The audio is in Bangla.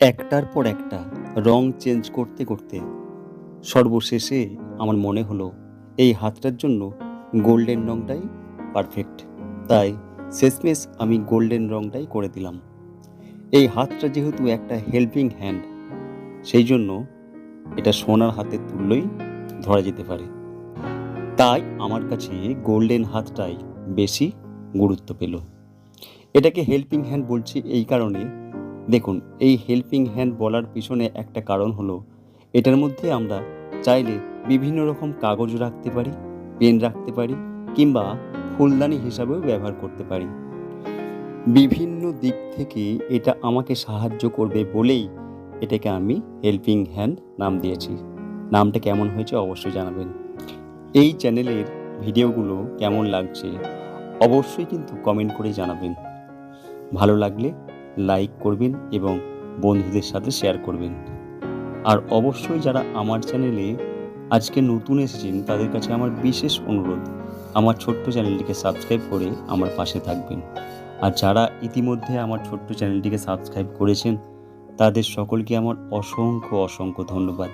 একটার পর একটা রং চেঞ্জ করতে করতে সর্বশেষে আমার মনে হলো এই হাতটার জন্য গোল্ডেন রংটাই পারফেক্ট। তাই শেষমেশ আমি গোল্ডেন রংটাই করে দিলাম। এই হাতটা যেহেতু একটা হেল্পিং হ্যান্ড, সেই জন্য এটা সোনার হাতের তুল্যই ধরা যেতে পারে। তাই আমার কাছে গোল্ডেন হাতটাই বেশি গুরুত্ব পেল। এটাকে হেল্পিং হ্যান্ড বলছি এই কারণে, দেখুন, এই হেল্পিং হ্যান্ড বলার পিছনে একটা কারণ হলো এটার মধ্যে আমরা চাইলে বিভিন্ন রকম কাগজ রাখতে পারি, পেন রাখতে পারি, কিংবা ফুলদানি হিসাবেও ব্যবহার করতে পারি। বিভিন্ন দিক থেকে এটা আমাকে সাহায্য করবে বলেই এটাকে আমি হেল্পিং হ্যান্ড নাম দিয়েছি। নামটা কেমন হয়েছে অবশ্যই জানাবেন। এই চ্যানেলের ভিডিওগুলো কেমন লাগছে অবশ্যই কিন্তু কমেন্ট করে জানাবেন। ভালো লাগলে লাইক করবেন এবং বন্ধুদের সাথে শেয়ার করবেন। আর অবশ্যই যারা আমার চ্যানেলে আজকে নতুন এসেছেন তাদের কাছে আমার বিশেষ অনুরোধ, আমার ছোট্ট চ্যানেলটিকে সাবস্ক্রাইব করে আমার পাশে থাকবেন। আর যারা ইতিমধ্যে আমার ছোট্ট চ্যানেলটিকে সাবস্ক্রাইব করেছেন তাদের সকলকে আমার অসংখ্য অসংখ্য ধন্যবাদ।